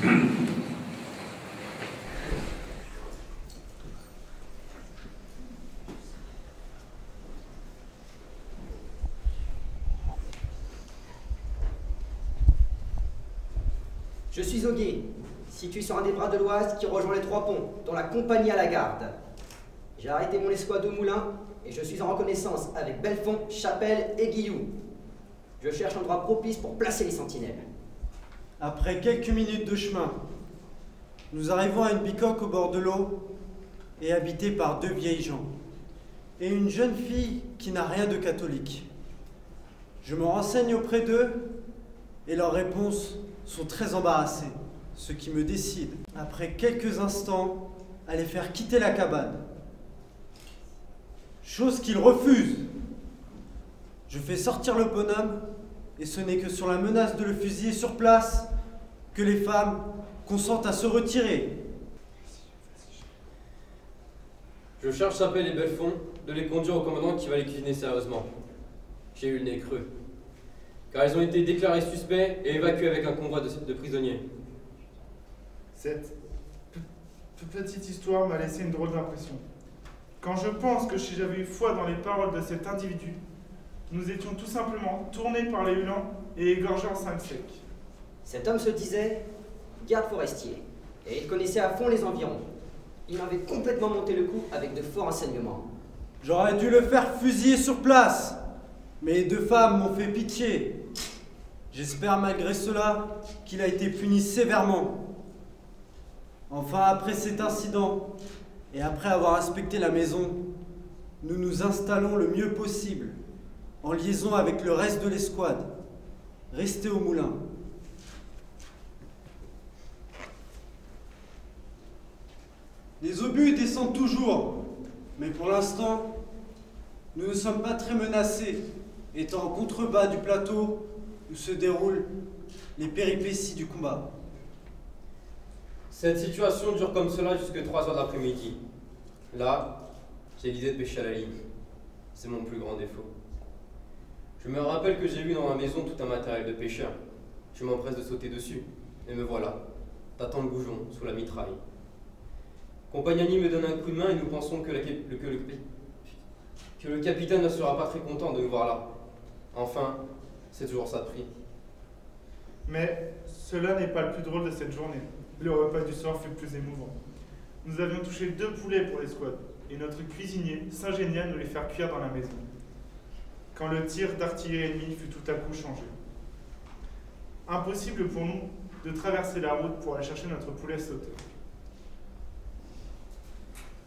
Je suis Auguet, situé sur un des bras de l'Oise qui rejoint les Trois Ponts, dont la compagnie à la garde. J'ai arrêté mon escouade au moulin et je suis en reconnaissance avec Belfond, Chapelle et Guilloux. Je cherche un endroit propice pour placer les sentinelles. Après quelques minutes de chemin, nous arrivons à une bicoque au bord de l'eau et habitée par deux vieilles gens et une jeune fille qui n'a rien de catholique. Je me renseigne auprès d'eux et leurs réponses sont très embarrassées, ce qui me décide, après quelques instants, à les faire quitter la cabane. Chose qu'ils refusent. Je fais sortir le bonhomme et ce n'est que sur la menace de le fusiller sur place que les femmes consentent à se retirer. Je charge Chapelle et Belfond de les conduire au commandant qui va les cuisiner sérieusement. J'ai eu le nez creux, car ils ont été déclarés suspects et évacués avec un convoi de prisonniers. Cette petite histoire m'a laissé une drôle d'impression. Quand je pense que si j'avais eu foi dans les paroles de cet individu, nous étions tout simplement tournés par les Hulans et égorgés en 5 secs. Cet homme se disait garde forestier, et il connaissait à fond les environs. Il m'avait complètement monté le coup avec de forts renseignements. J'aurais dû le faire fusiller sur place, mais les deux femmes m'ont fait pitié. J'espère malgré cela qu'il a été puni sévèrement. Enfin, après cet incident, et après avoir inspecté la maison, nous nous installons le mieux possible, en liaison avec le reste de l'escouade. Restez au moulin. Les obus descendent toujours, mais pour l'instant, nous ne sommes pas très menacés, étant en contrebas du plateau où se déroulent les péripéties du combat. Cette situation dure comme cela jusqu'à 3 heures de l'après-midi. Là, j'ai l'idée de pêcher à la ligne. C'est mon plus grand défaut. Je me rappelle que j'ai vu dans ma maison tout un matériel de pêcheur. Je m'empresse de sauter dessus, et me voilà, tâtant le goujon sous la mitraille. Compagnani me donne un coup de main et nous pensons que le capitaine ne sera pas très content de nous voir là. Enfin, c'est toujours ça de prix. Mais cela n'est pas le plus drôle de cette journée. Le repas du soir fut plus émouvant. Nous avions touché 2 poulets pour l'escouade, et notre cuisinier s'ingénia à nous les faire cuire dans la maison. Quand le tir d'artillerie ennemie fut tout à coup changé. Impossible pour nous de traverser la route pour aller chercher notre poulet sauté.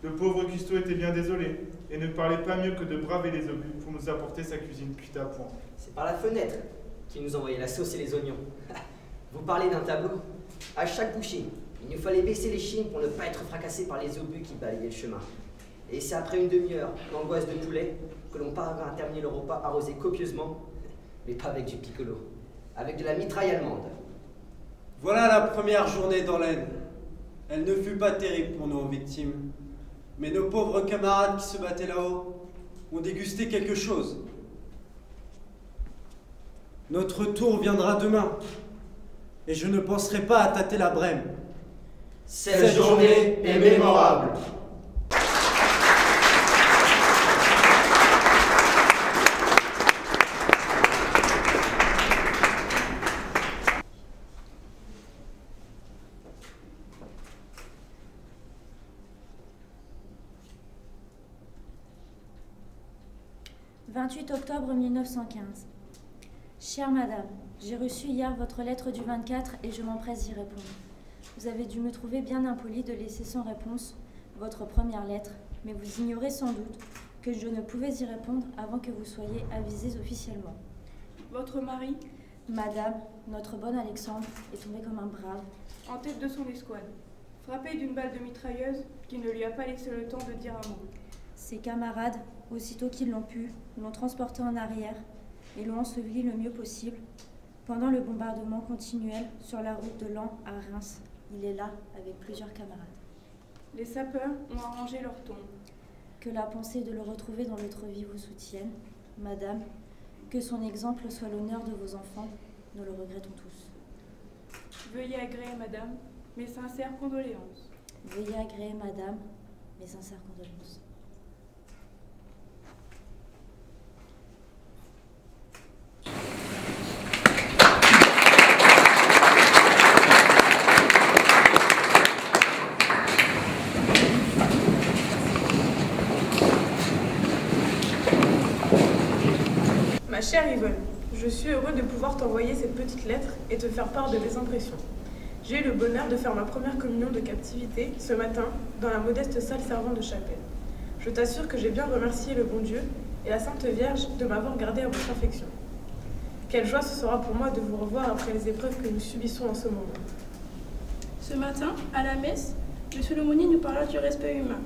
Le pauvre cuistot était bien désolé, et ne parlait pas mieux que de braver les obus pour nous apporter sa cuisine cuite à point. C'est par la fenêtre qu'il nous envoyait la sauce et les oignons. Vous parlez d'un tableau. À chaque bouchée, il nous fallait baisser les chines pour ne pas être fracassés par les obus qui balayaient le chemin. Et c'est après une demi-heure d'angoisse de poulet que l'on parvint à terminer le repas arrosé copieusement, mais pas avec du piccolo, avec de la mitraille allemande. Voilà la première journée dans l'Aisne. Elle ne fut pas terrible pour nos victimes, mais nos pauvres camarades qui se battaient là-haut ont dégusté quelque chose. Notre tour viendra demain, et je ne penserai pas à tâter la brème. Cette journée est mémorable. « 28 octobre 1915. Chère Madame, j'ai reçu hier votre lettre du 24 et je m'empresse d'y répondre. Vous avez dû me trouver bien impoli de laisser sans réponse votre première lettre, mais vous ignorez sans doute que je ne pouvais y répondre avant que vous soyez avisés officiellement. Votre mari, Madame, notre bon Alexandre, est tombé comme un brave, en tête de son escouade, frappé d'une balle de mitrailleuse qui ne lui a pas laissé le temps de dire un mot. Ses camarades, aussitôt qu'ils l'ont pu, l'ont transporté en arrière et l'ont enseveli le mieux possible. Pendant le bombardement continuel sur la route de Laon à Reims, il est là avec plusieurs camarades. Les sapeurs ont arrangé leur tombe. Que la pensée de le retrouver dans l'autre vie vous soutienne, Madame, que son exemple soit l'honneur de vos enfants, nous le regrettons tous. Veuillez agréer, madame, mes sincères condoléances. Veuillez agréer, madame, mes sincères condoléances. Ma chère Yvonne, je suis heureux de pouvoir t'envoyer cette petite lettre et te faire part de mes impressions. J'ai eu le bonheur de faire ma première communion de captivité ce matin dans la modeste salle servant de chapelle. Je t'assure que j'ai bien remercié le bon Dieu et la Sainte Vierge de m'avoir gardé à votre affection. Quelle joie ce sera pour moi de vous revoir après les épreuves que nous subissons en ce moment. Ce matin, à la messe, M. Lemonnier nous parla du respect humain,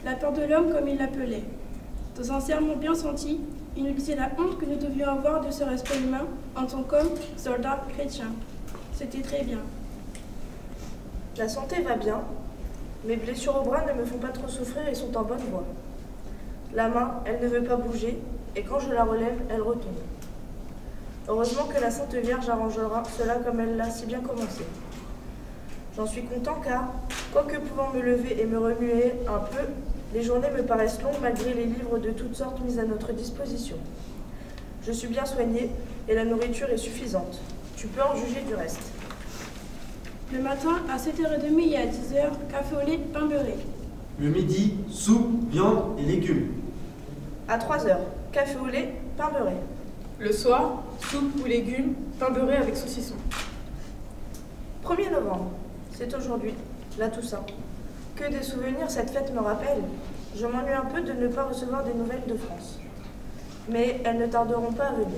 la peur de l'homme comme il l'appelait. Dans un sermon bien senti, il nous disait la honte que nous devions avoir de ce respect humain en tant qu'homme, soldat, chrétien. C'était très bien. La santé va bien. Mes blessures au bras ne me font pas trop souffrir et sont en bonne voie. La main, elle ne veut pas bouger, et quand je la relève, elle retombe. Heureusement que la Sainte Vierge arrangera cela comme elle l'a si bien commencé. J'en suis content car, quoique pouvant me lever et me remuer un peu, les journées me paraissent longues malgré les livres de toutes sortes mis à notre disposition. Je suis bien soignée et la nourriture est suffisante. Tu peux en juger du reste. Le matin, à 7h30 et à 10h, café au lait, pain beurré. Le midi, soupe, viande et légumes. À 3h, café au lait, pain beurré. Le soir, soupe ou légumes, pain beurré avec saucisson. 1er novembre, c'est aujourd'hui, la Toussaint. Que des souvenirs cette fête me rappelle. Je m'ennuie un peu de ne pas recevoir des nouvelles de France. Mais elles ne tarderont pas à venir.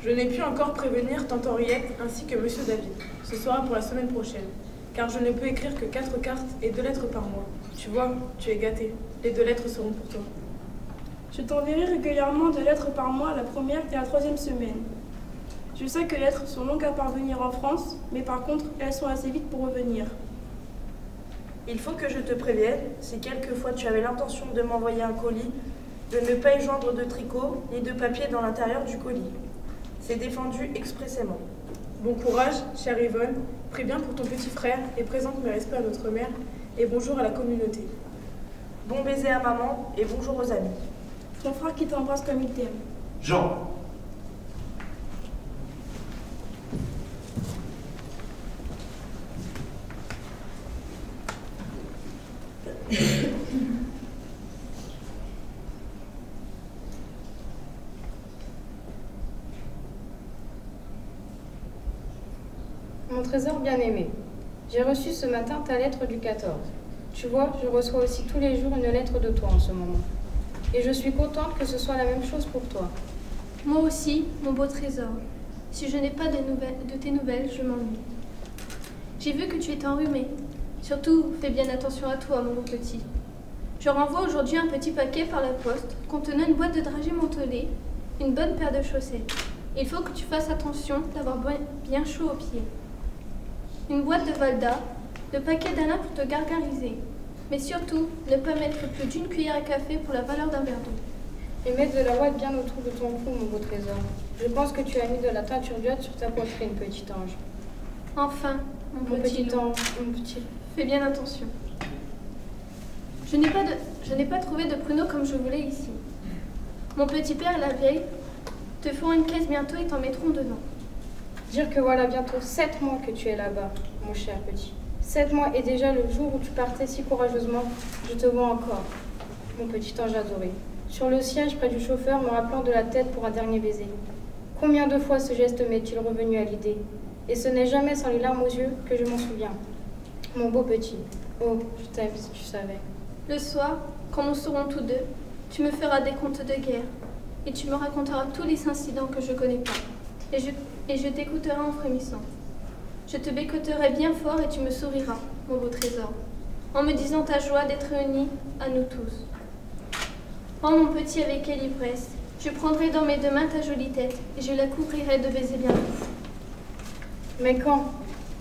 Je n'ai pu encore prévenir tante Henriette ainsi que monsieur David. Ce sera pour la semaine prochaine, car je ne peux écrire que 4 cartes et 2 lettres par mois. Tu vois, tu es gâté. Les 2 lettres seront pour toi. Je t'enverrai régulièrement 2 lettres par mois la première et la 3e semaine. Je sais que les lettres sont longues à parvenir en France, mais par contre, elles sont assez vite pour revenir. Il faut que je te prévienne, si quelquefois tu avais l'intention de m'envoyer un colis, de ne pas y joindre de tricot ni de papier dans l'intérieur du colis. C'est défendu expressément. Bon courage, chère Yvonne. Prie bien pour ton petit frère et présente mes respects à notre mère et bonjour à la communauté. Bon baiser à maman et bonjour aux amis. Ton frère qui t'embrasse comme il t'aime. Jean. Mon trésor bien-aimé, j'ai reçu ce matin ta lettre du 14. Tu vois, je reçois aussi tous les jours une lettre de toi en ce moment. Et je suis contente que ce soit la même chose pour toi. Moi aussi, mon beau trésor. Si je n'ai pas de tes nouvelles, je m'ennuie. J'ai vu que tu étais enrhumé. Surtout, fais bien attention à toi, mon beau petit. Je renvoie aujourd'hui un petit paquet par la poste contenant une boîte de dragées mentholées, une bonne paire de chaussettes. Il faut que tu fasses attention d'avoir bien chaud aux pieds. Une boîte de Valda, le paquet d'Alain pour te gargariser. Mais surtout, ne pas mettre plus d'1 cuillère à café pour la valeur d'un verre d'eau. Et mettre de la ouate bien autour de ton cou, mon beau trésor. Je pense que tu as mis de la teinture d'ouate sur ta poitrine, petit ange. Enfin, mon petit ange, mon petit... Fais bien attention. Je n'ai pas trouvé de pruneaux comme je voulais ici. Mon petit père et la vieille te feront une caisse bientôt et t'en mettront dedans. Dire que voilà bientôt 7 mois que tu es là-bas, mon cher petit. 7 mois et déjà le jour où tu partais si courageusement, je te vois encore, mon petit ange adoré. Sur le siège près du chauffeur, me rappelant de la tête pour un dernier baiser. Combien de fois ce geste m'est-il revenu à l'idée? Et ce n'est jamais sans les larmes aux yeux que je m'en souviens. Mon beau petit, oh, je t'aime si tu savais. Le soir, quand nous serons tous deux, tu me feras des contes de guerre et tu me raconteras tous les incidents que je connais pas. Et je t'écouterai en frémissant. Je te bécoterai bien fort et tu me souriras, mon beau trésor, en me disant ta joie d'être réunis à nous tous. Oh mon petit, avec quelle ivresse, je prendrai dans mes 2 mains ta jolie tête et je la couvrirai de baisers bientôt. Mais quand?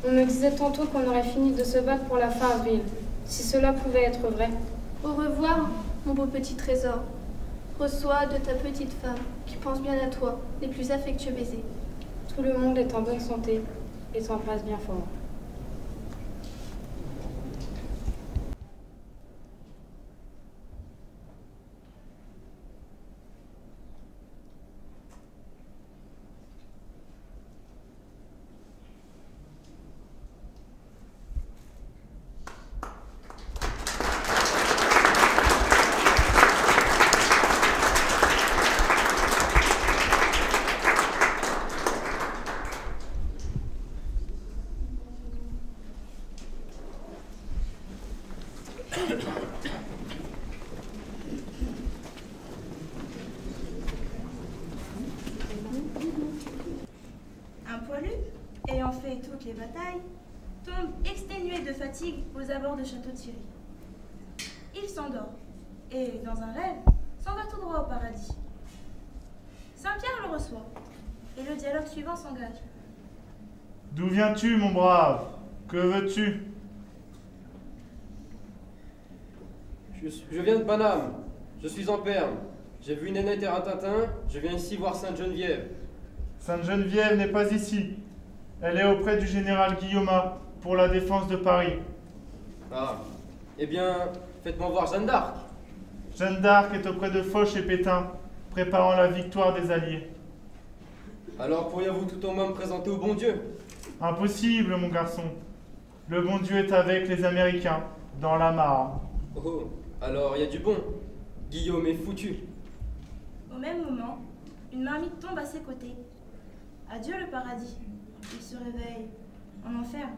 On me disait tantôt qu'on aurait fini de se battre pour la fin avril. Si cela pouvait être vrai. Au revoir, mon beau petit trésor. Reçois de ta petite femme, qui pense bien à toi, les plus affectueux baisers. Tout le monde est en bonne santé. et t'embrasse bien fort. Un poilu, ayant fait toutes les batailles, tombe exténué de fatigue aux abords de Château-Thierry. Il s'endort et, dans un rêve, s'en va tout droit au paradis. Saint-Pierre le reçoit et le dialogue suivant s'engage. D'où viens-tu, mon brave? Que veux-tu? Je viens de Paname. Je suis en Perme. J'ai vu Nénette et Rintintin. Je viens ici voir Sainte-Geneviève. Sainte-Geneviève n'est pas ici. Elle est auprès du général Guillaume pour la défense de Paris. Ah. Eh bien, faites-moi voir Jeanne d'Arc. Jeanne d'Arc est auprès de Foch et Pétain, préparant la victoire des Alliés. Alors pourriez-vous tout au moins me présenter au bon Dieu? Impossible, mon garçon. Le bon Dieu est avec les Américains, dans la mare. Oh, alors il y a du bon. Guillaume est foutu. Au même moment, une marmite tombe à ses côtés. Adieu le paradis. Il se réveille en enfer.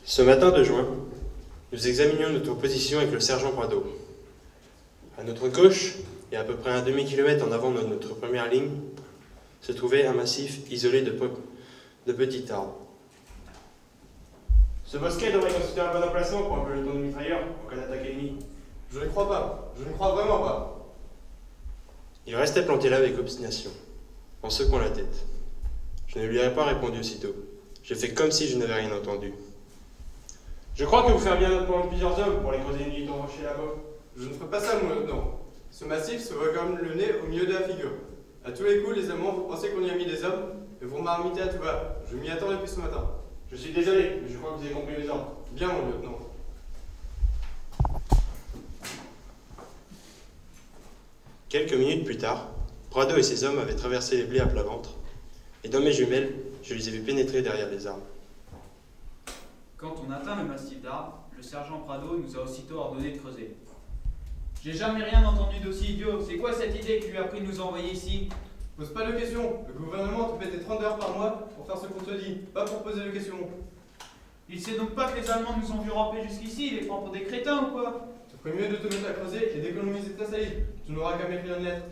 Ce matin de juin, nous examinions notre position avec le sergent Prado. À notre gauche, et à peu près un demi-kilomètre en avant de notre première ligne, se trouvait un massif isolé de petits arbres. Ce bosquet devrait constituer un bon emplacement pour un peloton de mitrailleurs en cas d'attaque ennemie. Je ne crois pas. Je ne crois vraiment pas. Il restait planté là avec obstination, en secouant la tête. Je ne lui ai pas répondu aussitôt. J'ai fait comme si je n'avais rien entendu. Je crois que vous feriez bien prendre plusieurs hommes pour les creuser une nuit rocher là-bas. Je ne ferai pas ça, mon lieutenant. Ce massif se voit comme le nez au milieu de la figure. À tous les coups, les Allemands, vous pensez qu'on y a mis des hommes et vous m'armitez à tout va. Je m'y attends depuis ce matin. Je suis désolé, mais je crois que vous avez compris mes ordres. Bien, mon lieutenant. Quelques minutes plus tard, Prado et ses hommes avaient traversé les blés à plat ventre, et dans mes jumelles, je les ai vus pénétrer derrière les arbres. Quand on atteint le massif d'arbres, le sergent Prado nous a aussitôt ordonné de creuser. J'ai jamais rien entendu d'aussi idiot. C'est quoi cette idée qui lui a pris de nous envoyer ici? Pose pas de questions. Le gouvernement te paie tes 30 heures par mois pour faire ce qu'on te dit, pas pour poser de questions. Il sait donc pas que les Allemands nous ont vu ramper jusqu'ici, il les prend pour des crétins ou quoi? Tu ferais mieux de te mettre à creuser et d'économiser ta salive. Tu n'auras qu'à m'écrire une lettre.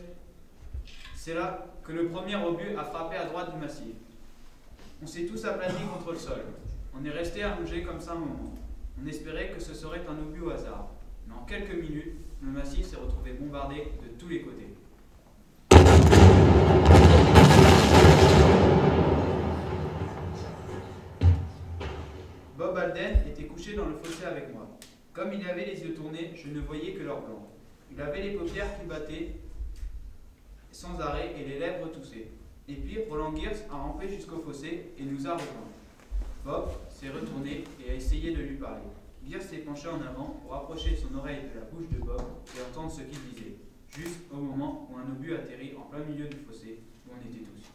C'est là que le premier obus a frappé à droite du massif. On s'est tous aplatis contre le sol. On est resté allongé comme ça un moment. On espérait que ce serait un obus au hasard. Mais en quelques minutes, le massif s'est retrouvé bombardé de tous les côtés. Bob Alden était couché dans le fossé avec moi. Comme il avait les yeux tournés, je ne voyais que leur blanc. Il avait les paupières qui battaient sans arrêt et les lèvres toussées. Et puis Roland Gears a rampé jusqu'au fossé et nous a rejoints. Bob s'est retourné et a essayé de lui parler. Gears s'est penché en avant pour approcher son oreille de la bouche de Bob et entendre ce qu'il disait, juste au moment où un obus atterrit en plein milieu du fossé où on était tous.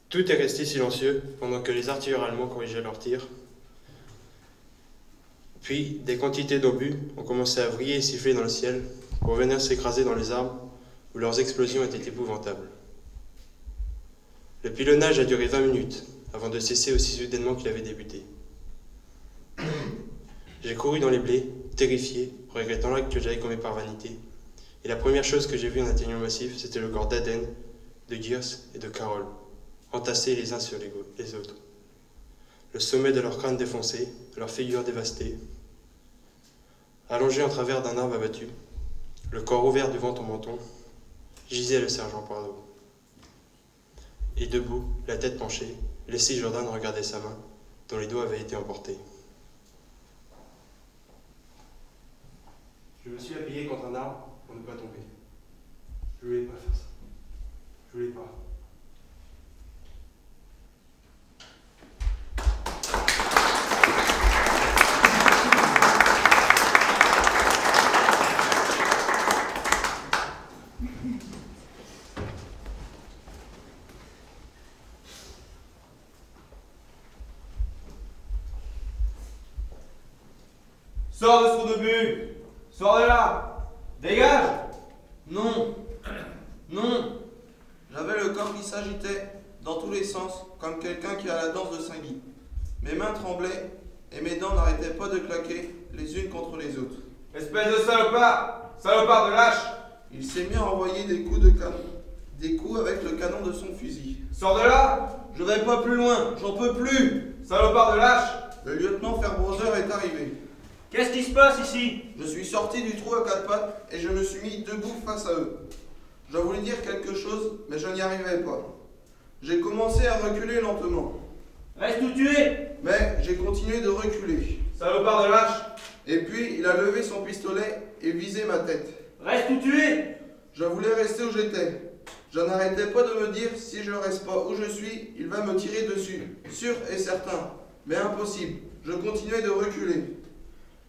Tout est resté silencieux pendant que les artilleurs allemands corrigeaient leurs tirs. Puis, des quantités d'obus ont commencé à vriller et siffler dans le ciel pour venir s'écraser dans les arbres où leurs explosions étaient épouvantables. Le pilonnage a duré 20 minutes avant de cesser aussi soudainement qu'il avait débuté. J'ai couru dans les blés, terrifié, regrettant l'acte que j'avais commis par vanité, et la première chose que j'ai vue en atteignant le massif, c'était le corps d'Aden, de Gears et de Carol, entassés les uns sur les autres. Le sommet de leurs crânes défoncés, leurs figures dévastées. Allongé en travers d'un arbre abattu, le corps ouvert devant ton menton, gisait le sergent Poirot. Et debout, la tête penchée, Leslie Jordan regardait sa main, dont les doigts avaient été emportés. Je me suis appuyé contre un arbre pour ne pas tomber. Je voulais pas faire ça. Je voulais pas. Sors de ce trou de but! Sors de là! Dégage! Non! Non! J'avais le corps qui s'agitait dans tous les sens, comme quelqu'un qui a la danse de Saint-Guy. Mes mains tremblaient et mes dents n'arrêtaient pas de claquer les unes contre les autres. Espèce de salopard! Salopard de lâche! Il s'est mis à envoyer des coups de canon, des coups avec le canon de son fusil. Sors de là! Je vais pas plus loin, j'en peux plus! Salopard de lâche! Le lieutenant Fairbrother est arrivé. Qu'est-ce qui se passe ici? Je suis sorti du trou à quatre pattes et je me suis mis debout face à eux. Je voulais dire quelque chose, mais je n'y arrivais pas. J'ai commencé à reculer lentement. Reste où tu es! Mais j'ai continué de reculer. Salopard de lâche! Et puis il a levé son pistolet et visé ma tête. Reste où tu es! Je voulais rester où j'étais. Je n'arrêtais pas de me dire, si je reste pas où je suis, il va me tirer dessus. Sûr et certain. Mais impossible. Je continuais de reculer.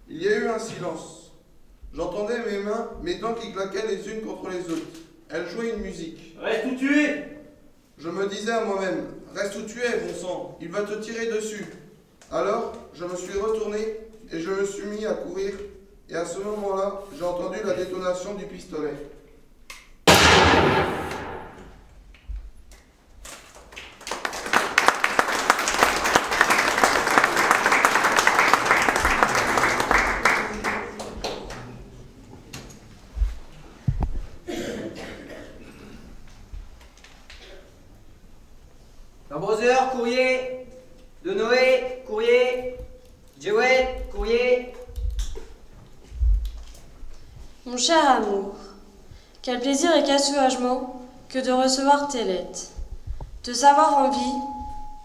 Il y a eu un silence. J'entendais mes dents qui claquaient les unes contre les autres. Elles jouaient une musique. Reste où tu es! Je me disais à moi-même, reste où tu es, bon sang, il va te tirer dessus. Alors, je me suis retourné et je me suis mis à courir. Et à ce moment-là, j'ai entendu la détonation du pistolet. Fairbrother, courrier. De Noé, courrier. Jewett, courrier. Mon cher amour, quel plaisir et quel soulagement que de recevoir tes lettres. Te savoir en vie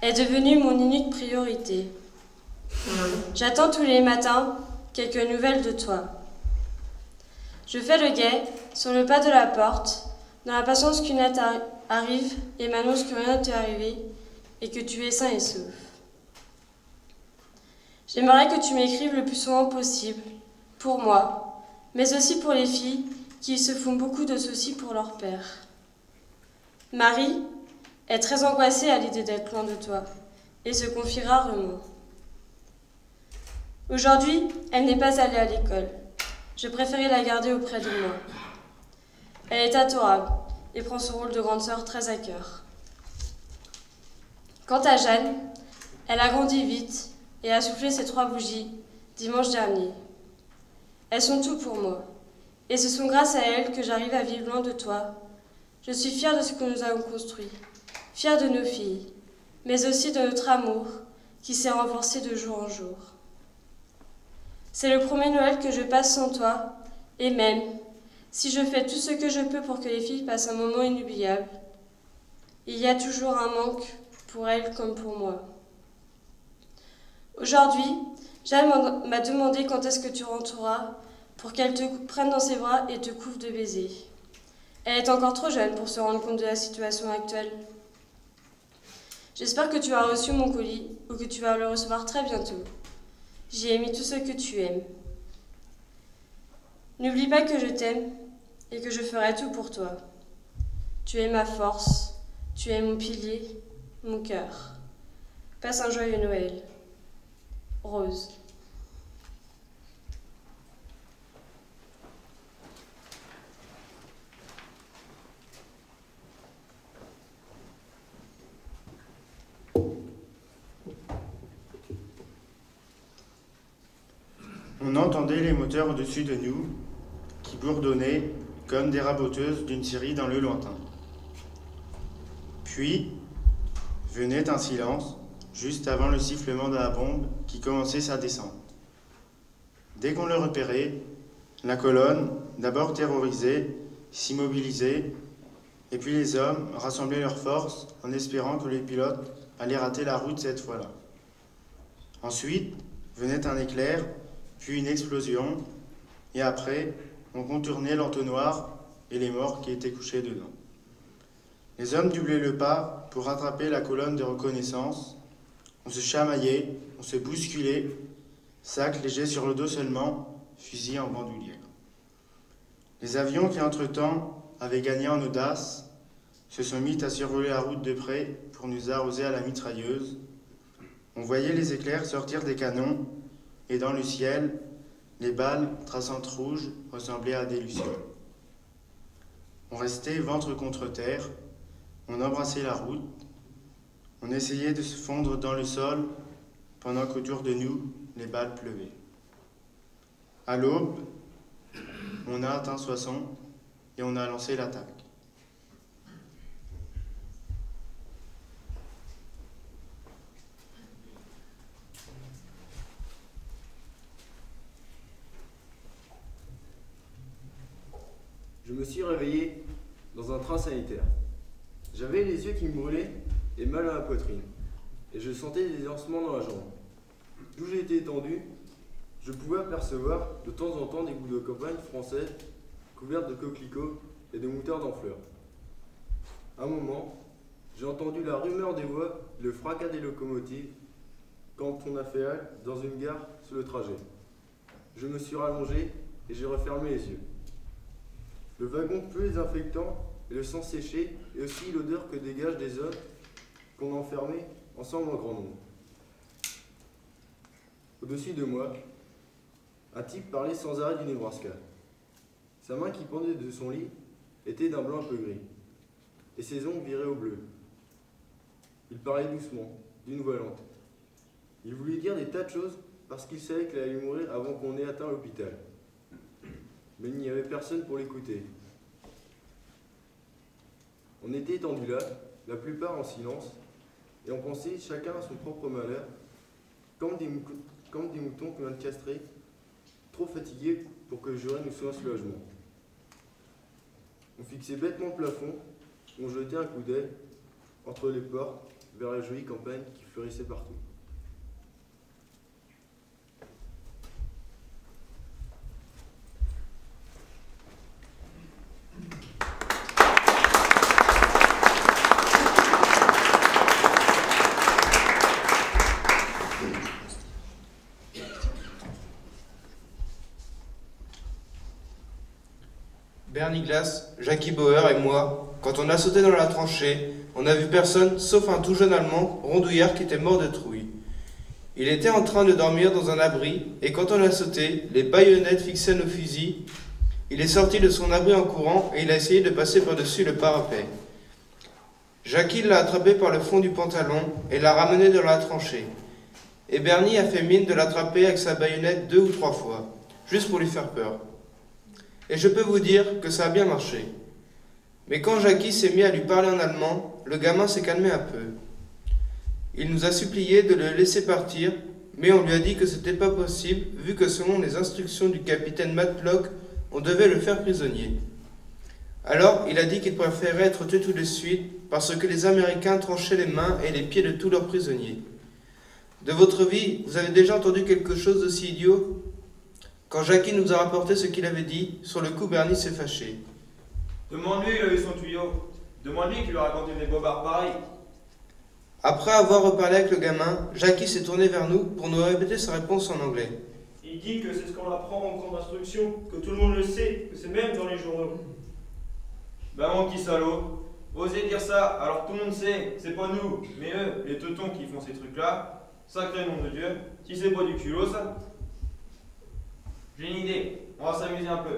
est devenu mon unique priorité. J'attends tous les matins quelques nouvelles de toi. Je fais le guet sur le pas de la porte, dans l'impatience qu'une lettre arrive et m'annonce que rien ne t'est arrivé et que tu es sain et sauf. J'aimerais que tu m'écrives le plus souvent possible, pour moi, mais aussi pour les filles qui se font beaucoup de soucis pour leur père. Marie est très angoissée à l'idée d'être loin de toi et se confie rarement. Aujourd'hui, elle n'est pas allée à l'école. Je préférais la garder auprès de moi. Elle est adorable et prend son rôle de grande sœur très à cœur. Quant à Jeanne, elle a grandi vite et a soufflé ses 3 bougies dimanche dernier. Elles sont tout pour moi, et ce sont grâce à elles que j'arrive à vivre loin de toi. Je suis fière de ce que nous avons construit, fière de nos filles, mais aussi de notre amour qui s'est renforcé de jour en jour. C'est le premier Noël que je passe sans toi, et même si je fais tout ce que je peux pour que les filles passent un moment inoubliable, il y a toujours un manque pour elles comme pour moi. Aujourd'hui, Jeanne m'a demandé quand est-ce que tu rentreras pour qu'elle te prenne dans ses bras et te couvre de baisers. Elle est encore trop jeune pour se rendre compte de la situation actuelle. J'espère que tu as reçu mon colis ou que tu vas le recevoir très bientôt. J'y ai mis tout ce que tu aimes. N'oublie pas que je t'aime et que je ferai tout pour toi. Tu es ma force, tu es mon pilier, mon cœur. Passe un joyeux Noël. Rose. On entendait les moteurs au-dessus de nous qui bourdonnaient comme des raboteuses d'une scierie dans le lointain. Puis venait un silence juste avant le sifflement de la bombe qui commençait sa descente. Dès qu'on le repérait, la colonne, d'abord terrorisée, s'immobilisait, et puis les hommes rassemblaient leurs forces en espérant que les pilotes allaient rater la route cette fois-là. Ensuite, venait un éclair, puis une explosion, et après, on contournait l'entonnoir et les morts qui étaient couchés dedans. Les hommes doublaient le pas pour rattraper la colonne de reconnaissance. On se chamaillait, on se bousculait, sacs légers sur le dos seulement, fusils en bandoulière. Les avions qui, entre-temps, avaient gagné en audace, se sont mis à survoler la route de près pour nous arroser à la mitrailleuse. On voyait les éclairs sortir des canons, et dans le ciel, les balles traçantes rouges ressemblaient à des lucioles. On restait ventre contre terre, on embrassait la route, on essayait de se fondre dans le sol, pendant qu'autour de nous, les balles pleuvaient. À l'aube, on a atteint Soissons et on a lancé l'attaque. Je me suis réveillé dans un train sanitaire. J'avais les yeux qui me brûlaient et mal à la poitrine, et je sentais des élancements dans la jambe. D'où j'ai été étendu, je pouvais apercevoir de temps en temps des bouts de campagne françaises couvertes de coquelicots et de moutarde en fleurs. À un moment, j'ai entendu la rumeur des voies et le fracas des locomotives quand on a fait halte dans une gare sur le trajet. Je me suis rallongé et j'ai refermé les yeux. Le wagon peu désinfectant et le sang séché et aussi l'odeur que dégagent des hommes qu'on a enfermés ensemble en grand nombre. Au-dessus de moi, un type parlait sans arrêt du Nebraska. Sa main qui pendait de son lit était d'un blanc un peu gris, et ses ongles viraient au bleu. Il parlait doucement, d'une voix lente. Il voulait dire des tas de choses parce qu'il savait qu'elle allait mourir avant qu'on ait atteint l'hôpital. Mais il n'y avait personne pour l'écouter. On était étendus là, la plupart en silence, et on pensait chacun à son propre malheur, comme des moutons qu'on vient de castrer, trop fatigués pour que le juré nous soit un soulagement. On fixait bêtement le plafond, on jetait un coup d'œil entre les portes vers la jolie campagne qui fleurissait partout. Bernie Glass, Jackie Bauer et moi, quand on a sauté dans la tranchée, on n'a vu personne sauf un tout jeune Allemand, rondouillard, qui était mort de trouille. Il était en train de dormir dans un abri, et quand on a sauté, les baïonnettes fixaient nos fusils. Il est sorti de son abri en courant et il a essayé de passer par-dessus le parapet. Jackie l'a attrapé par le fond du pantalon et l'a ramené dans la tranchée. Et Bernie a fait mine de l'attraper avec sa baïonnette 2 ou 3 fois, juste pour lui faire peur. Et je peux vous dire que ça a bien marché. Mais quand Jackie s'est mis à lui parler en allemand, le gamin s'est calmé un peu. Il nous a supplié de le laisser partir, mais on lui a dit que c'était pas possible, vu que selon les instructions du capitaine Matlock, on devait le faire prisonnier. Alors, il a dit qu'il préférait être tué tout de suite, parce que les Américains tranchaient les mains et les pieds de tous leurs prisonniers. De votre vie, vous avez déjà entendu quelque chose d'aussi idiot ? Quand Jackie nous a rapporté ce qu'il avait dit, sur le coup Bernie s'est fâché. Demande-lui, il a eu son tuyau. Demande-lui qui lui a raconté des bobards pareils. Après avoir reparlé avec le gamin, Jackie s'est tourné vers nous pour nous répéter sa réponse en anglais. Il dit que c'est ce qu'on apprend en cours d'instruction, que tout le monde le sait, que c'est même dans les journaux. Ben mon petit salaud, osez dire ça alors que tout le monde sait, c'est pas nous, mais eux, les teutons qui font ces trucs-là. Sacré nom de Dieu, si c'est pas du culot ça. J'ai une idée, on va s'amuser un peu.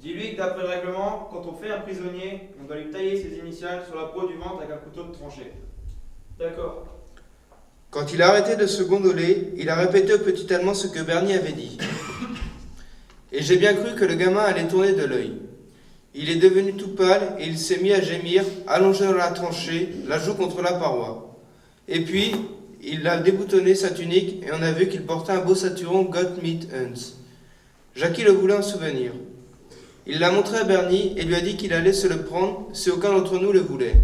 Dis-lui que d'après le règlement, quand on fait un prisonnier, on doit lui tailler ses initiales sur la peau du ventre avec un couteau de tranchée. D'accord. Quand il a arrêté de se gondoler, il a répété au petit Allemand ce que Bernie avait dit. et j'ai bien cru que le gamin allait tourner de l'œil. Il est devenu tout pâle et il s'est mis à gémir, allongé dans la tranchée, la joue contre la paroi. Et puis, il a déboutonné sa tunique et on a vu qu'il portait un beau ceinturon Gott mit uns. Jackie le voulait en souvenir. Il l'a montré à Bernie et lui a dit qu'il allait se le prendre si aucun d'entre nous le voulait.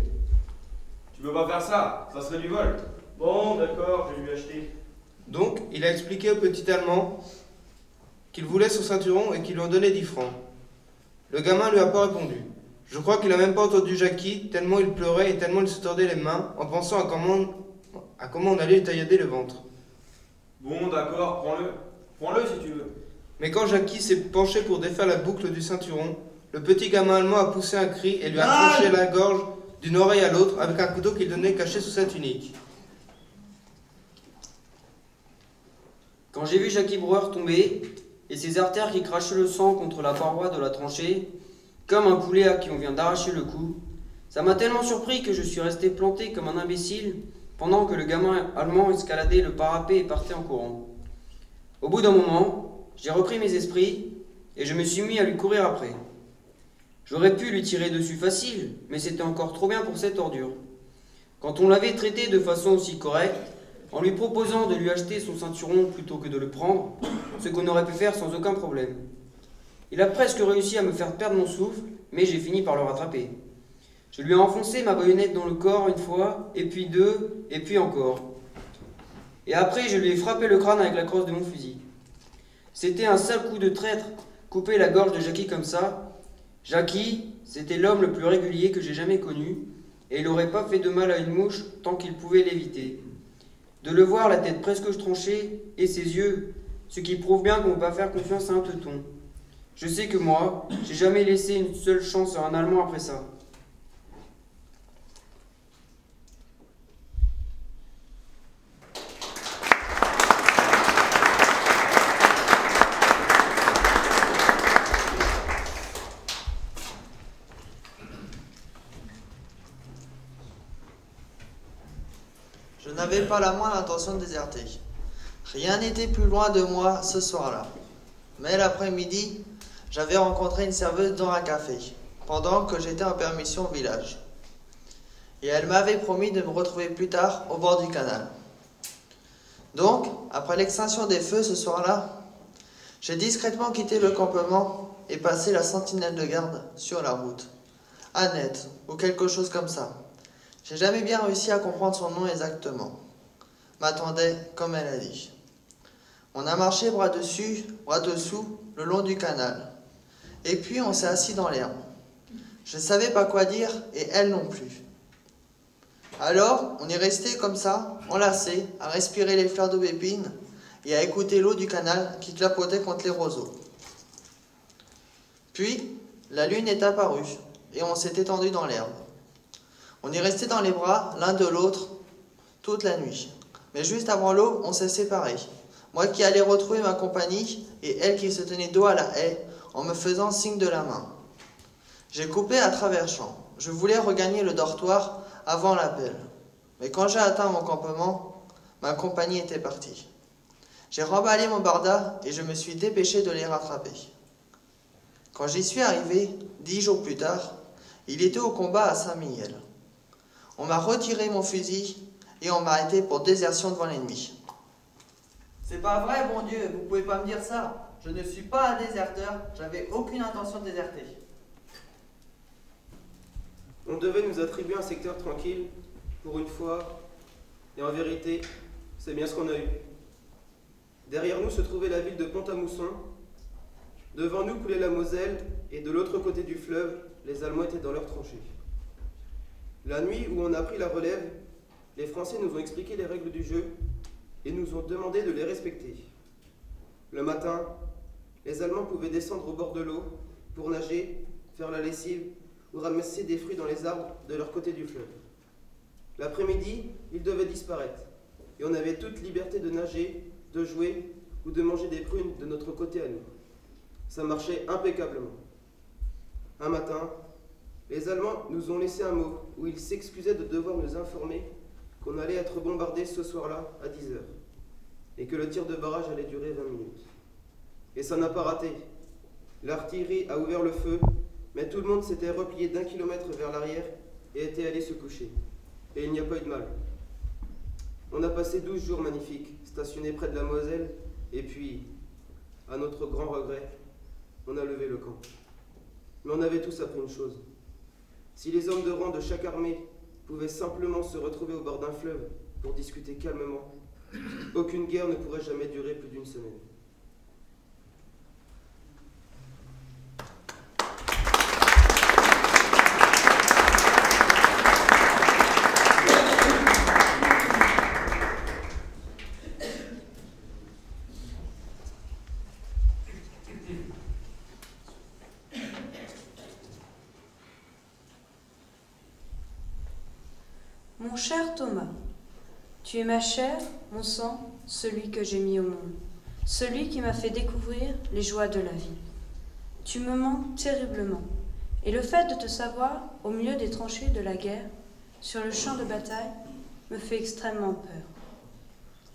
Tu peux pas faire ça, ça serait du vol. Bon, d'accord, je vais lui acheter. Donc, il a expliqué au petit Allemand qu'il voulait son ceinturon et qu'il lui en donnait 10 francs. Le gamin lui a pas répondu. Je crois qu'il a même pas entendu Jackie, tellement il pleurait et tellement il se tordait les mains en pensant à comment on allait lui taillader le ventre. Bon, d'accord, prends-le. Prends-le si tu veux. Mais quand Jackie s'est penché pour défaire la boucle du ceinturon, le petit gamin allemand a poussé un cri et lui a tranché la gorge d'une oreille à l'autre avec un couteau qu'il donnait caché sous sa tunique. Quand j'ai vu Jackie Brouwer tomber, et ses artères qui crachaient le sang contre la paroi de la tranchée, comme un poulet à qui on vient d'arracher le cou, ça m'a tellement surpris que je suis resté planté comme un imbécile pendant que le gamin allemand escaladait le parapet et partait en courant. Au bout d'un moment, j'ai repris mes esprits et je me suis mis à lui courir après. J'aurais pu lui tirer dessus facile, mais c'était encore trop bien pour cette ordure. Quand on l'avait traité de façon aussi correcte, en lui proposant de lui acheter son ceinturon plutôt que de le prendre, ce qu'on aurait pu faire sans aucun problème. Il a presque réussi à me faire perdre mon souffle, mais j'ai fini par le rattraper. Je lui ai enfoncé ma baïonnette dans le corps une fois, et puis deux, et puis encore. Et après, je lui ai frappé le crâne avec la crosse de mon fusil. C'était un sale coup de traître, couper la gorge de Jackie comme ça. Jackie, c'était l'homme le plus régulier que j'ai jamais connu, et il n'aurait pas fait de mal à une mouche tant qu'il pouvait l'éviter. De le voir la tête presque tranchée, et ses yeux, ce qui prouve bien qu'on ne peut pas faire confiance à un teuton. Je sais que moi, j'ai jamais laissé une seule chance à un Allemand après ça. Je n'avais pas la moindre intention de déserter. Rien n'était plus loin de moi ce soir-là. Mais l'après-midi, j'avais rencontré une serveuse dans un café, pendant que j'étais en permission au village. Et elle m'avait promis de me retrouver plus tard au bord du canal. Donc, après l'extinction des feux ce soir-là, j'ai discrètement quitté le campement et passé la sentinelle de garde sur la route. Annette, ou quelque chose comme ça. J'ai jamais bien réussi à comprendre son nom exactement. M'attendait comme elle a dit. On a marché bras dessus, bras dessous, le long du canal. Et puis on s'est assis dans l'herbe. Je ne savais pas quoi dire, et elle non plus. Alors, on est resté comme ça, enlacés, à respirer les fleurs d'aubépine et à écouter l'eau du canal qui clapotait contre les roseaux. Puis, la lune est apparue, et on s'est étendu dans l'herbe. On est resté dans les bras, l'un de l'autre, toute la nuit. Mais juste avant l'eau, on s'est séparés. Moi qui allais retrouver ma compagnie, et elle qui se tenait dos à la haie, en me faisant signe de la main. J'ai coupé à travers champs. Je voulais regagner le dortoir avant l'appel. Mais quand j'ai atteint mon campement, ma compagnie était partie. J'ai remballé mon barda et je me suis dépêché de les rattraper. Quand j'y suis arrivé, 10 jours plus tard, il était au combat à Saint-Mihiel. On m'a retiré mon fusil et on m'a arrêté pour désertion devant l'ennemi. C'est pas vrai, bon Dieu, vous pouvez pas me dire ça. Je ne suis pas un déserteur, j'avais aucune intention de déserter. On devait nous attribuer un secteur tranquille, pour une fois, et en vérité, c'est bien ce qu'on a eu. Derrière nous se trouvait la ville de Pont-à-Mousson, devant nous coulait la Moselle, et de l'autre côté du fleuve, les Allemands étaient dans leurs tranchées. La nuit où on a pris la relève, les Français nous ont expliqué les règles du jeu, et nous ont demandé de les respecter. Le matin, les Allemands pouvaient descendre au bord de l'eau pour nager, faire la lessive ou ramasser des fruits dans les arbres de leur côté du fleuve. L'après-midi, ils devaient disparaître et on avait toute liberté de nager, de jouer ou de manger des prunes de notre côté à nous. Ça marchait impeccablement. Un matin, les Allemands nous ont laissé un mot où ils s'excusaient de devoir nous informer qu'on allait être bombardés ce soir-là à 10 h et que le tir de barrage allait durer 20 minutes. Et ça n'a pas raté. L'artillerie a ouvert le feu, mais tout le monde s'était replié d'1 kilomètre vers l'arrière et était allé se coucher. Et il n'y a pas eu de mal. On a passé 12 jours magnifiques, stationnés près de la Moselle, et puis, à notre grand regret, on a levé le camp. Mais on avait tous appris une chose. Si les hommes de rang de chaque armée pouvaient simplement se retrouver au bord d'un fleuve pour discuter calmement, aucune guerre ne pourrait jamais durer plus d'1 semaine. Mon cher Thomas, tu es ma chair, mon sang, celui que j'ai mis au monde, celui qui m'a fait découvrir les joies de la vie. Tu me manques terriblement, et le fait de te savoir au milieu des tranchées de la guerre, sur le champ de bataille, me fait extrêmement peur.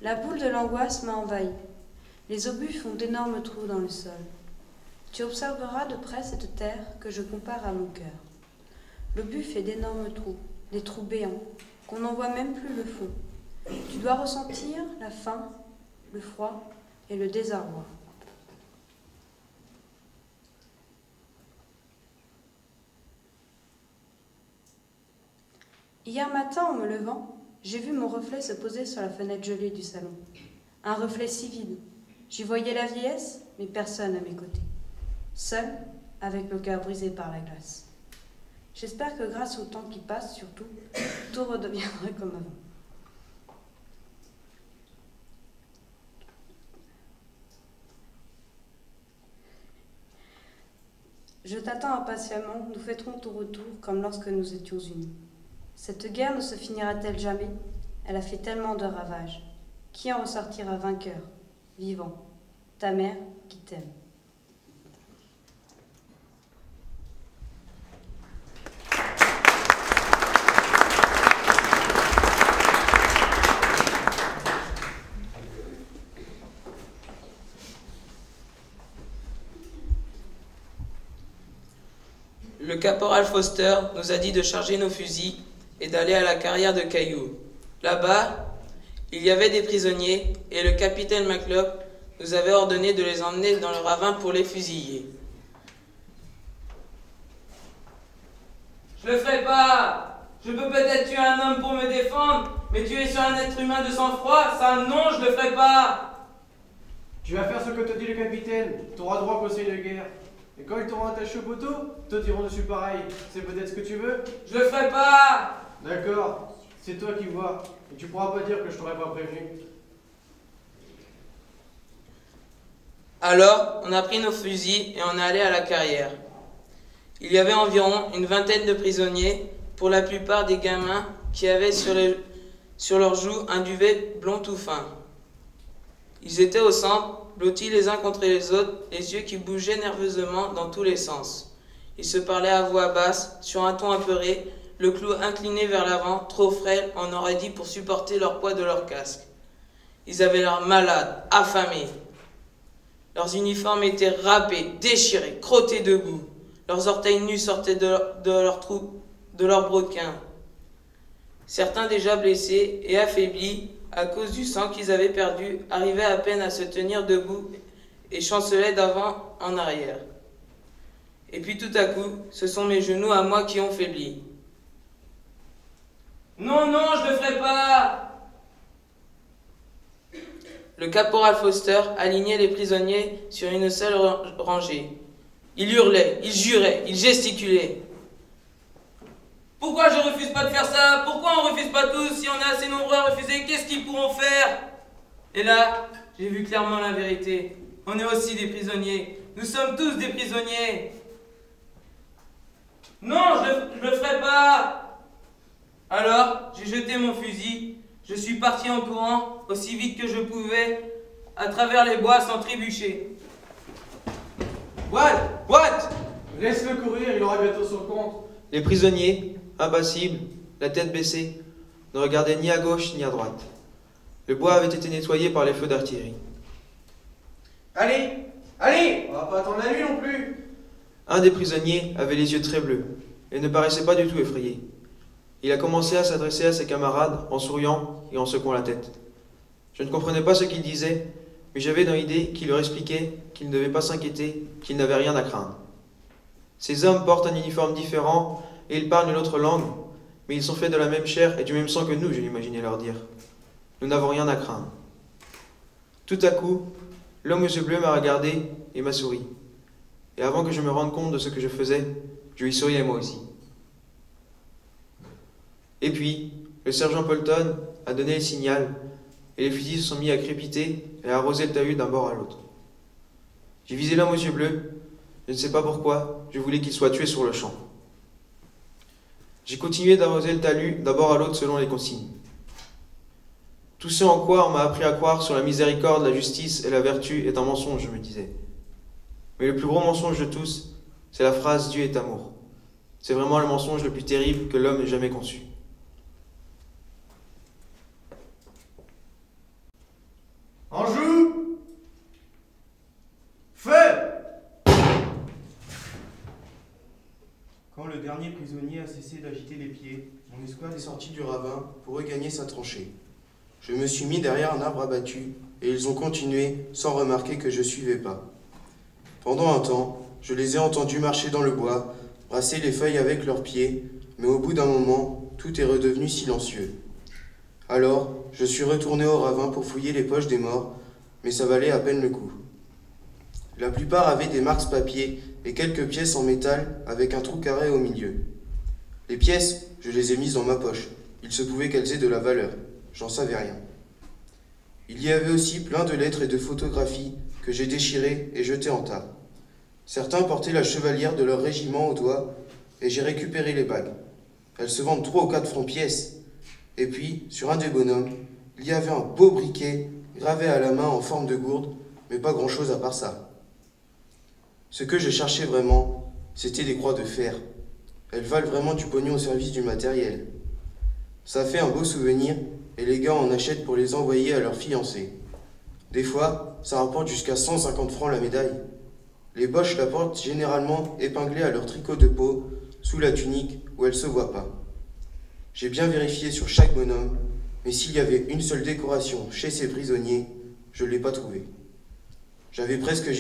La boule de l'angoisse m'a envahi. Les obus font d'énormes trous dans le sol. Tu observeras de près cette terre que je compare à mon cœur. L'obus fait d'énormes trous, des trous béants, qu'on n'en voit même plus le fond. Tu dois ressentir la faim, le froid et le désarroi. Hier matin, en me levant, j'ai vu mon reflet se poser sur la fenêtre gelée du salon. Un reflet si vide. J'y voyais la vieillesse, mais personne à mes côtés. Seul, avec le cœur brisé par la glace. J'espère que grâce au temps qui passe, surtout, tout redeviendra comme avant. Je t'attends impatiemment, nous fêterons ton retour comme lorsque nous étions unis. Cette guerre ne se finira-t-elle jamais? Elle a fait tellement de ravages. Qui en ressortira vainqueur, vivant? Ta mère qui t'aime. Le caporal Foster nous a dit de charger nos fusils et d'aller à la carrière de Caillou. Là-bas, il y avait des prisonniers et le capitaine McLeod nous avait ordonné de les emmener dans le ravin pour les fusiller. Je le ferai pas. Je peux peut-être tuer un homme pour me défendre, mais tuer sur un être humain de sang-froid, ça non, je le ferai pas. Tu vas faire ce que te dit le capitaine. Tu auras droit au conseil de guerre. Et quand ils t'auront attaché au poteau, te diront dessus pareil. C'est peut-être ce que tu veux? Je le ferai pas. D'accord, c'est toi qui vois. Et tu pourras pas dire que je t'aurais pas prévenu. Alors, on a pris nos fusils et on est allé à la carrière. Il y avait environ une vingtaine de prisonniers, pour la plupart des gamins qui avaient sur leurs joues un duvet blond tout fin. Ils étaient au centre, blottis les uns contre les autres, les yeux qui bougeaient nerveusement dans tous les sens. Ils se parlaient à voix basse, sur un ton apeuré, le clou incliné vers l'avant, trop frêle, on aurait dit pour supporter leur poids de leur casque. Ils avaient l'air malades, affamés. Leurs uniformes étaient râpés, déchirés, crottés de boue. Leurs orteils nus sortaient de leurs broquins. Certains déjà blessés et affaiblis à cause du sang qu'ils avaient perdu, arrivaient à peine à se tenir debout et chancelaient d'avant en arrière. Et puis tout à coup, ce sont mes genoux à moi qui ont faibli. Non, non, je le ferai pas. Le caporal Foster alignait les prisonniers sur une seule rangée. Il hurlait, il jurait, il gesticulait. Pourquoi je refuse pas de faire ça? Pourquoi on refuse pas tous? Si on est assez nombreux à refuser, qu'est-ce qu'ils pourront faire? Et là, j'ai vu clairement la vérité. On est aussi des prisonniers. Nous sommes tous des prisonniers. Non, je le ferai pas. Alors, j'ai jeté mon fusil. Je suis parti en courant, aussi vite que je pouvais, à travers les bois sans trébucher. What? Laisse-le courir, il aura bientôt son compte. Les prisonniers, impassibles, la tête baissée, ne regardaient ni à gauche ni à droite. Le bois avait été nettoyé par les feux d'artillerie. Allez, Allez, on va pas attendre la nuit non plus. Un des prisonniers avait les yeux très bleus et ne paraissait pas du tout effrayé. Il a commencé à s'adresser à ses camarades en souriant et en secouant la tête. Je ne comprenais pas ce qu'il disait, mais j'avais dans l'idée qu'il leur expliquait qu'ils ne devaient pas s'inquiéter, qu'ils n'avaient rien à craindre. Ces hommes portent un uniforme différent et ils parlent une autre langue, mais ils sont faits de la même chair et du même sang que nous, je l'imaginais leur dire. Nous n'avons rien à craindre. Tout à coup, l'homme aux yeux bleus m'a regardé et m'a souri. Et avant que je me rende compte de ce que je faisais, je lui souriais moi aussi. Et puis, le sergent Polton a donné le signal et les fusils se sont mis à crépiter et à arroser le talus d'un bord à l'autre. J'ai visé l'homme aux yeux bleus. Je ne sais pas pourquoi, je voulais qu'il soit tué sur le champ. J'ai continué d'arroser le talus d'un bord à l'autre selon les consignes. Tout ce en quoi on m'a appris à croire sur la miséricorde, la justice et la vertu est un mensonge, je me disais. Mais le plus gros mensonge de tous, c'est la phrase « Dieu est amour ». C'est vraiment le mensonge le plus terrible que l'homme ait jamais conçu. En joue. Feu. Quand le dernier prisonnier a cessé d'agiter les pieds, mon escouade est sortie du ravin pour regagner sa tranchée. Je me suis mis derrière un arbre abattu et ils ont continué sans remarquer que je suivais pas. Pendant un temps, je les ai entendus marcher dans le bois, brasser les feuilles avec leurs pieds, mais au bout d'un moment, tout est redevenu silencieux. Alors, je suis retourné au ravin pour fouiller les poches des morts, mais ça valait à peine le coup. La plupart avaient des marques papier et quelques pièces en métal avec un trou carré au milieu. Les pièces, je les ai mises dans ma poche. Il se pouvait qu'elles aient de la valeur. J'en savais rien. Il y avait aussi plein de lettres et de photographies que j'ai déchirées et jetées en tas. Certains portaient la chevalière de leur régiment au doigt et j'ai récupéré les bagues. Elles se vendent 3 ou 4 francs pièce. Et puis, sur un des bonhommes, il y avait un beau briquet gravé à la main en forme de gourde, mais pas grand-chose à part ça. Ce que je cherchais vraiment, c'était des croix de fer. Elles valent vraiment du pognon au service du matériel. Ça fait un beau souvenir et les gars en achètent pour les envoyer à leurs fiancés. Des fois, ça rapporte jusqu'à 150 francs la médaille. Les boches la portent généralement épinglée à leur tricot de peau, sous la tunique où elle se voit pas. J'ai bien vérifié sur chaque bonhomme, mais s'il y avait une seule décoration chez ces prisonniers, je ne l'ai pas trouvée. J'avais presque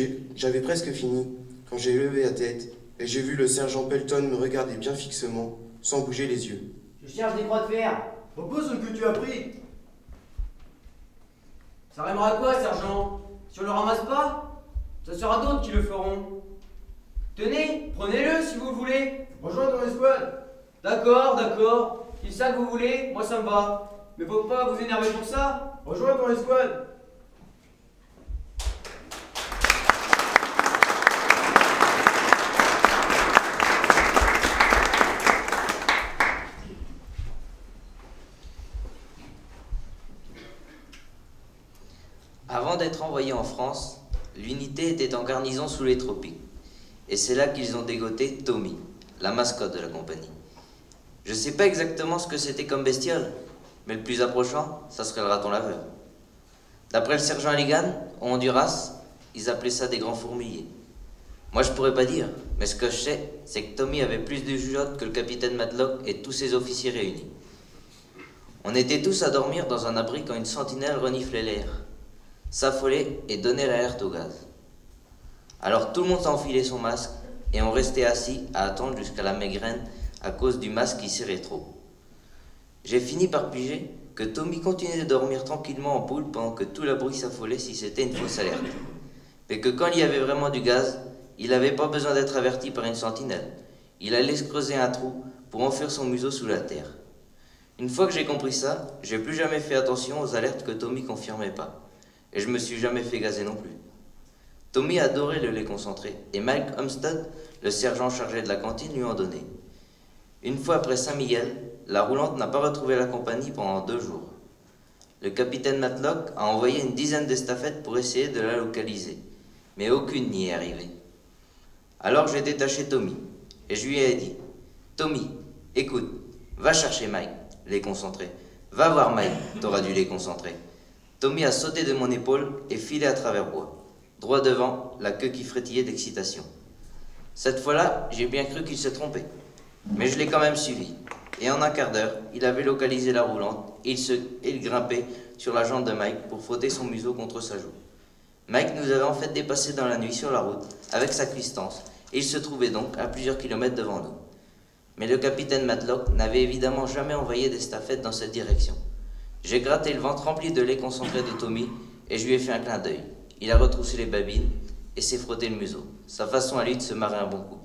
fini quand j'ai levé la tête et j'ai vu le sergent Pelton me regarder bien fixement, sans bouger les yeux. Je cherche des croix de fer. Repose ce que tu as pris. Ça rèmera à quoi, sergent? Si on le ramasse pas, ça sera d'autres qui le feront. Tenez, prenez-le si vous le voulez. Rejoins ton escouade. D'accord, d'accord. Si c'est ça que vous voulez, moi ça me va. Mais faut pas vous énerver pour ça. Rejoins ton escouade. Avant d'être envoyés en France, l'unité était en garnison sous les tropiques. Et c'est là qu'ils ont dégoté Tommy, la mascotte de la compagnie. Je sais pas exactement ce que c'était comme bestiole, mais le plus approchant, ça serait le raton laveur. D'après le sergent Halligan, au Honduras, ils appelaient ça des grands fourmiliers. Moi je pourrais pas dire, mais ce que je sais, c'est que Tommy avait plus de jugeote que le capitaine Matlock et tous ses officiers réunis. On était tous à dormir dans un abri quand une sentinelle reniflait l'air, s'affolait et donnait l'alerte au gaz. Alors tout le monde s'enfilait son masque et on restait assis à attendre jusqu'à la migraine à cause du masque qui serrait trop. J'ai fini par piger que Tommy continuait de dormir tranquillement en poule pendant que tout le bruit s'affolait si c'était une fausse alerte. Mais que quand il y avait vraiment du gaz, il n'avait pas besoin d'être averti par une sentinelle. Il allait se creuser un trou pour enfuir son museau sous la terre. Une fois que j'ai compris ça, j'ai plus jamais fait attention aux alertes que Tommy confirmait pas. Et je me suis jamais fait gazer non plus. Tommy adorait le lait concentré, et Mike Umstead, le sergent chargé de la cantine, lui en donnait. Une fois après Saint-Miguel, la roulante n'a pas retrouvé la compagnie pendant 2 jours. Le capitaine Matlock a envoyé une dizaine d'estafettes pour essayer de la localiser, mais aucune n'y est arrivée. Alors j'ai détaché Tommy, et je lui ai dit « Tommy, écoute, va chercher Mike, lait concentré. Va voir Mike, t'auras du lait concentré. » Tommy a sauté de mon épaule et filé à travers bois, droit devant, la queue qui frétillait d'excitation. Cette fois-là, j'ai bien cru qu'il se trompait. Mais je l'ai quand même suivi. Et en un quart d'heure, il avait localisé la roulante et il grimpait sur la jambe de Mike pour frotter son museau contre sa joue. Mike nous avait en fait dépassé dans la nuit sur la route avec sa cuistance et il se trouvait donc à plusieurs kilomètres devant nous. Mais le capitaine Matlock n'avait évidemment jamais envoyé d'estafette dans cette direction. J'ai gratté le ventre rempli de lait concentré de Tommy et je lui ai fait un clin d'œil. Il a retroussé les babines et s'est frotté le museau. Sa façon à lui de se marrer un bon coup.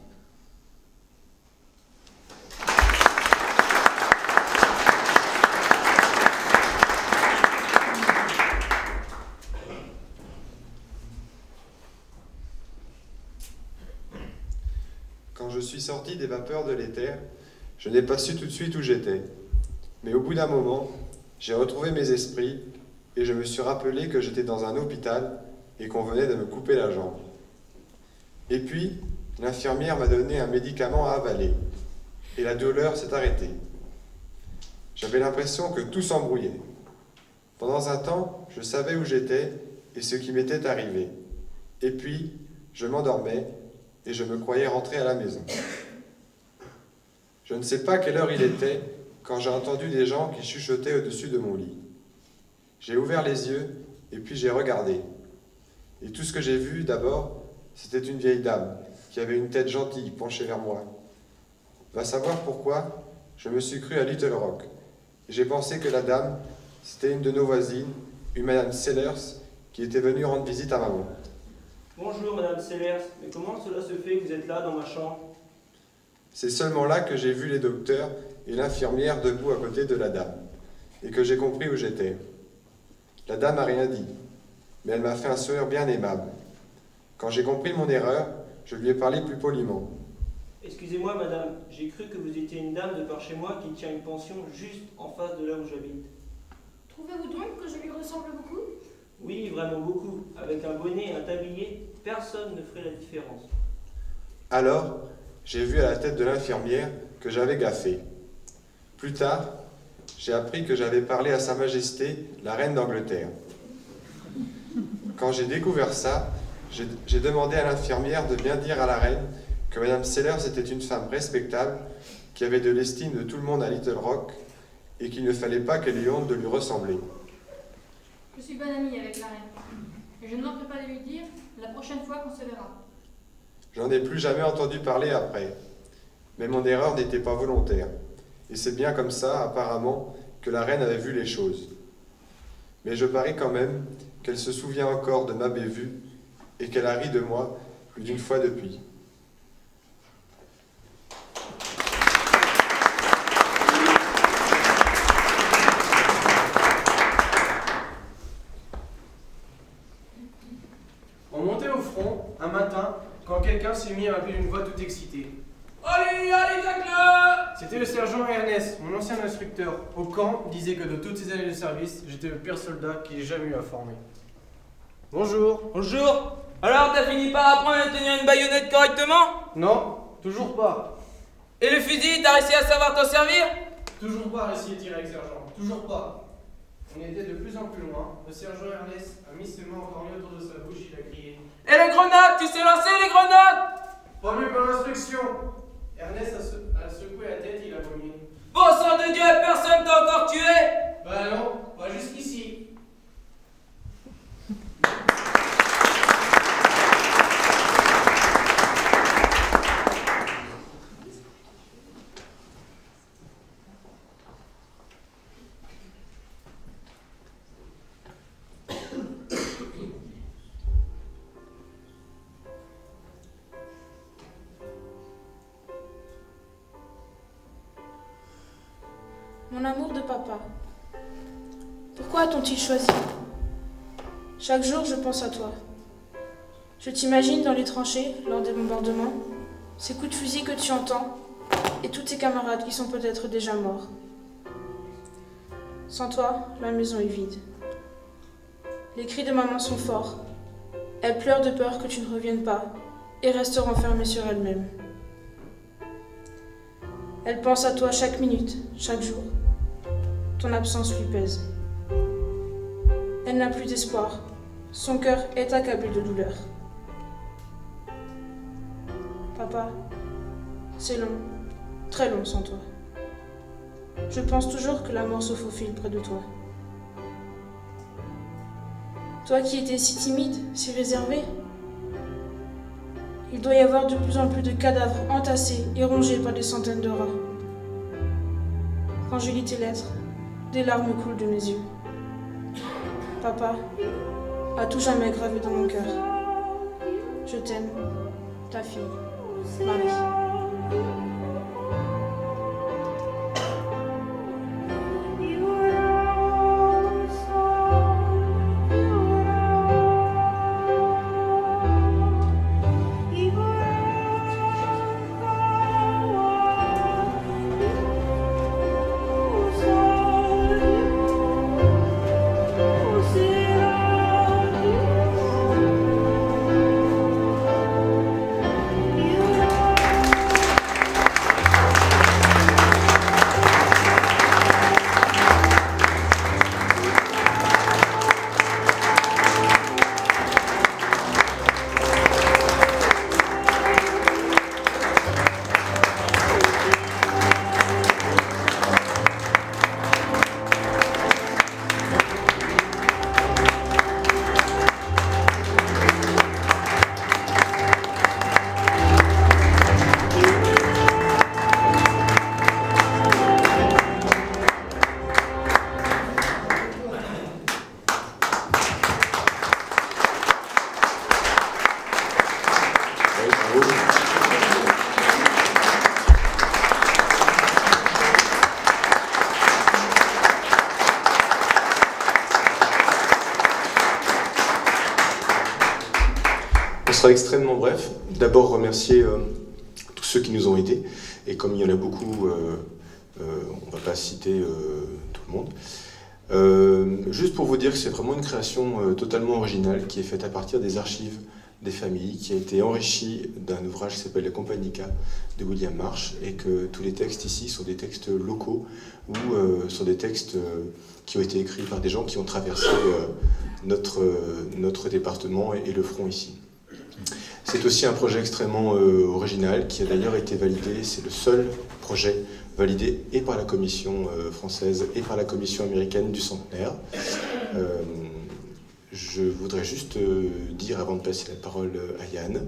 Quand je suis sorti des vapeurs de l'éther, je n'ai pas su tout de suite où j'étais. Mais au bout d'un moment, j'ai retrouvé mes esprits et je me suis rappelé que j'étais dans un hôpital et qu'on venait de me couper la jambe. Et puis, l'infirmière m'a donné un médicament à avaler et la douleur s'est arrêtée. J'avais l'impression que tout s'embrouillait. Pendant un temps, je savais où j'étais et ce qui m'était arrivé. Et puis, je m'endormais et je me croyais rentrer à la maison. Je ne sais pas quelle heure il était quand j'ai entendu des gens qui chuchotaient au-dessus de mon lit. J'ai ouvert les yeux et puis j'ai regardé. Et tout ce que j'ai vu d'abord, c'était une vieille dame qui avait une tête gentille penchée vers moi. Va savoir pourquoi, je me suis cru à Little Rock. Et j'ai pensé que la dame, c'était une de nos voisines, une madame Sellers, qui était venue rendre visite à maman. Bonjour Madame Sellers, mais comment cela se fait que vous êtes là dans ma chambre? C'est seulement là que j'ai vu les docteurs et l'infirmière debout à côté de la dame, et que j'ai compris où j'étais. La dame n'a rien dit, mais elle m'a fait un sourire bien aimable. Quand j'ai compris mon erreur, je lui ai parlé plus poliment. Excusez-moi Madame, j'ai cru que vous étiez une dame de par chez moi qui tient une pension juste en face de là où j'habite. Trouvez-vous donc que je lui ressemble beaucoup? Oui, vraiment beaucoup. Avec un bonnet et un tablier, personne ne ferait la différence. Alors, j'ai vu à la tête de l'infirmière que j'avais gaffé. Plus tard, j'ai appris que j'avais parlé à Sa Majesté, la Reine d'Angleterre. Quand j'ai découvert ça, j'ai demandé à l'infirmière de bien dire à la Reine que Madame Sellers était une femme respectable, qui avait de l'estime de tout le monde à Little Rock, et qu'il ne fallait pas qu'elle ait honte de lui ressembler. Je suis bonne amie avec la reine, et je ne manquerai pas de lui dire la prochaine fois qu'on se verra. J'en ai plus jamais entendu parler après. Mais mon erreur n'était pas volontaire. Et c'est bien comme ça, apparemment, que la reine avait vu les choses. Mais je parie quand même qu'elle se souvient encore de ma bévue et qu'elle a ri de moi plus d'une fois depuis. On montait au front, un matin, quand quelqu'un s'est mis à m'appeler d'une voix toute excitée. Allez, allez, tacle! C'était le sergent Ernest, mon ancien instructeur. Au camp, il disait que de toutes ces années de service, j'étais le pire soldat qu'il ait jamais eu à former. Bonjour. Bonjour. Alors, t'as fini par apprendre à tenir une baïonnette correctement? Non, toujours pas. Et le fusil, t'as réussi à savoir t'en servir? Toujours pas réussi à tirer avec sergent, toujours pas. On était de plus en plus loin. Le sergent Ernest a mis ses mains endormies autour de sa bouche, il a crié. Et les grenades, tu sais lancer les grenades? Pas mieux que l'instruction. Ernest a secoué la tête, il a vomi. Bon sang de Dieu, personne t'a encore tué? Bah non, pas jusqu'ici. Mon amour de papa, pourquoi t'ont-ils choisi? Chaque jour, je pense à toi. Je t'imagine dans les tranchées, lors des bombardements, ces coups de fusil que tu entends, et tous tes camarades qui sont peut-être déjà morts. Sans toi, la maison est vide. Les cris de maman sont forts. Elle pleure de peur que tu ne reviennes pas et reste renfermée sur elle-même. Elle pense à toi chaque minute, chaque jour. Ton absence lui pèse. Elle n'a plus d'espoir. Son cœur est accablé de douleur. Papa, c'est long, très long sans toi. Je pense toujours que la mort se faufile près de toi. Toi qui étais si timide, si réservé. Il doit y avoir de plus en plus de cadavres entassés et rongés par des centaines de rats. Quand je lis tes lettres, des larmes coulent de mes yeux. Papa, à tout jamais gravé dans mon cœur. Je t'aime, ta fille, Marie. On sera extrêmement bref. D'abord remercier tous ceux qui nous ont aidés. Et comme il y en a beaucoup, on ne va pas citer tout le monde. Juste pour vous dire que c'est vraiment une création totalement originale qui est faite à partir des archives des familles, qui a été enrichie d'un ouvrage qui s'appelle La Compagnie K de William Marsh, et que tous les textes ici sont des textes locaux ou sont des textes qui ont été écrits par des gens qui ont traversé notre département et le front ici. C'est aussi un projet extrêmement original qui a d'ailleurs été validé, c'est le seul projet validé et par la commission française et par la commission américaine du centenaire. Je voudrais juste dire, avant de passer la parole à Yann,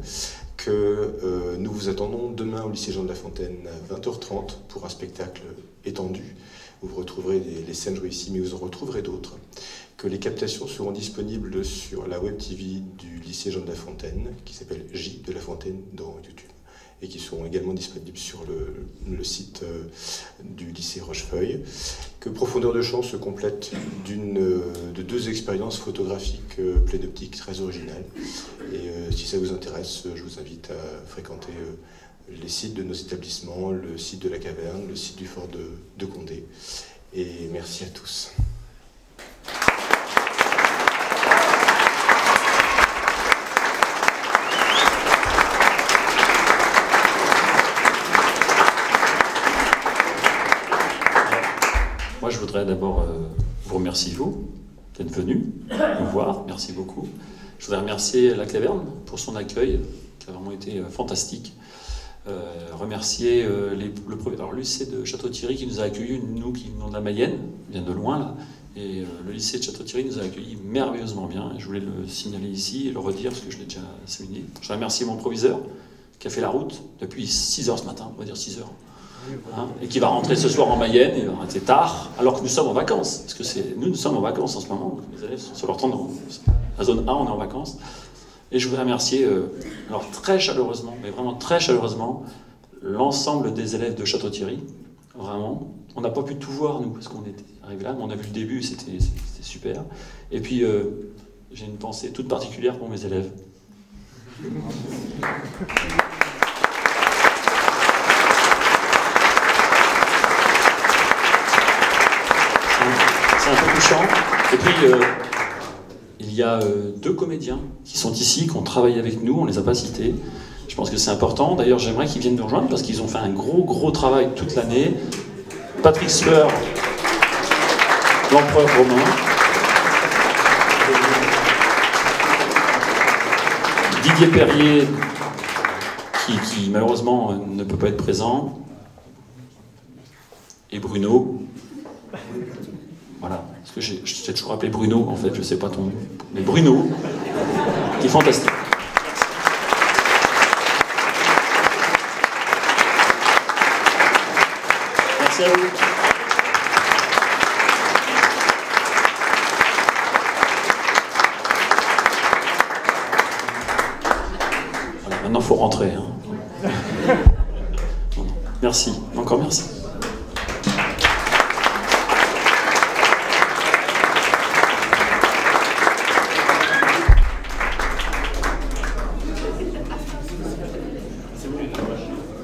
que nous vous attendons demain au lycée Jean de La Fontaine à 20h30 pour un spectacle étendu. Vous retrouverez les scènes jouées ici, mais vous en retrouverez d'autres. Que les captations seront disponibles sur la web TV du lycée Jean de La Fontaine, qui s'appelle J de La Fontaine dans YouTube, et qui seront également disponibles sur le site du lycée Rochefeuille. Que Profondeur de Champ se complète de deux expériences photographiques plénoptiques très originales. Et si ça vous intéresse, je vous invite à fréquenter les sites de nos établissements, le site de la Caverne, le site du fort de Condé. Et merci à tous. Moi, je voudrais d'abord vous remercier, vous, d'être venus nous voir. Merci beaucoup. Je voudrais remercier la Caverne pour son accueil, qui a vraiment été fantastique. Remercier le lycée de Château-Thierry qui nous a accueillis, nous qui venons de la Mayenne, vient de loin là, et le lycée de Château-Thierry nous a accueillis merveilleusement bien. Je voulais le signaler ici et le redire parce que je l'ai déjà souligné. Je voudrais remercier mon proviseur qui a fait la route depuis 6 h ce matin, on va dire 6 h. Hein, et qui va rentrer ce soir en Mayenne, et c'est tard, alors que nous sommes en vacances, parce que nous sommes en vacances en ce moment, les élèves sont sur leur temps de la zone A, on est en vacances. Et je voudrais remercier, alors très chaleureusement, mais vraiment très chaleureusement, l'ensemble des élèves de Château-Thierry, vraiment. On n'a pas pu tout voir, nous, parce qu'on était arrivés là, mais on a vu le début, c'était super. Et puis, j'ai une pensée toute particulière pour mes élèves. C'est un peu touchant. Et puis, il y a 2 comédiens qui sont ici, qui ont travaillé avec nous, on ne les a pas cités. Je pense que c'est important. D'ailleurs, j'aimerais qu'ils viennent nous rejoindre parce qu'ils ont fait un gros travail toute l'année. Patrick Sleur, l'empereur romain. Didier Perrier, qui malheureusement ne peut pas être présent, et Bruno. Voilà, parce que je t'ai toujours appelé Bruno, en fait, je sais pas ton nom, mais Bruno, qui est fantastique. Merci à vous. Voilà, maintenant, il faut rentrer. Hein. Merci, encore merci.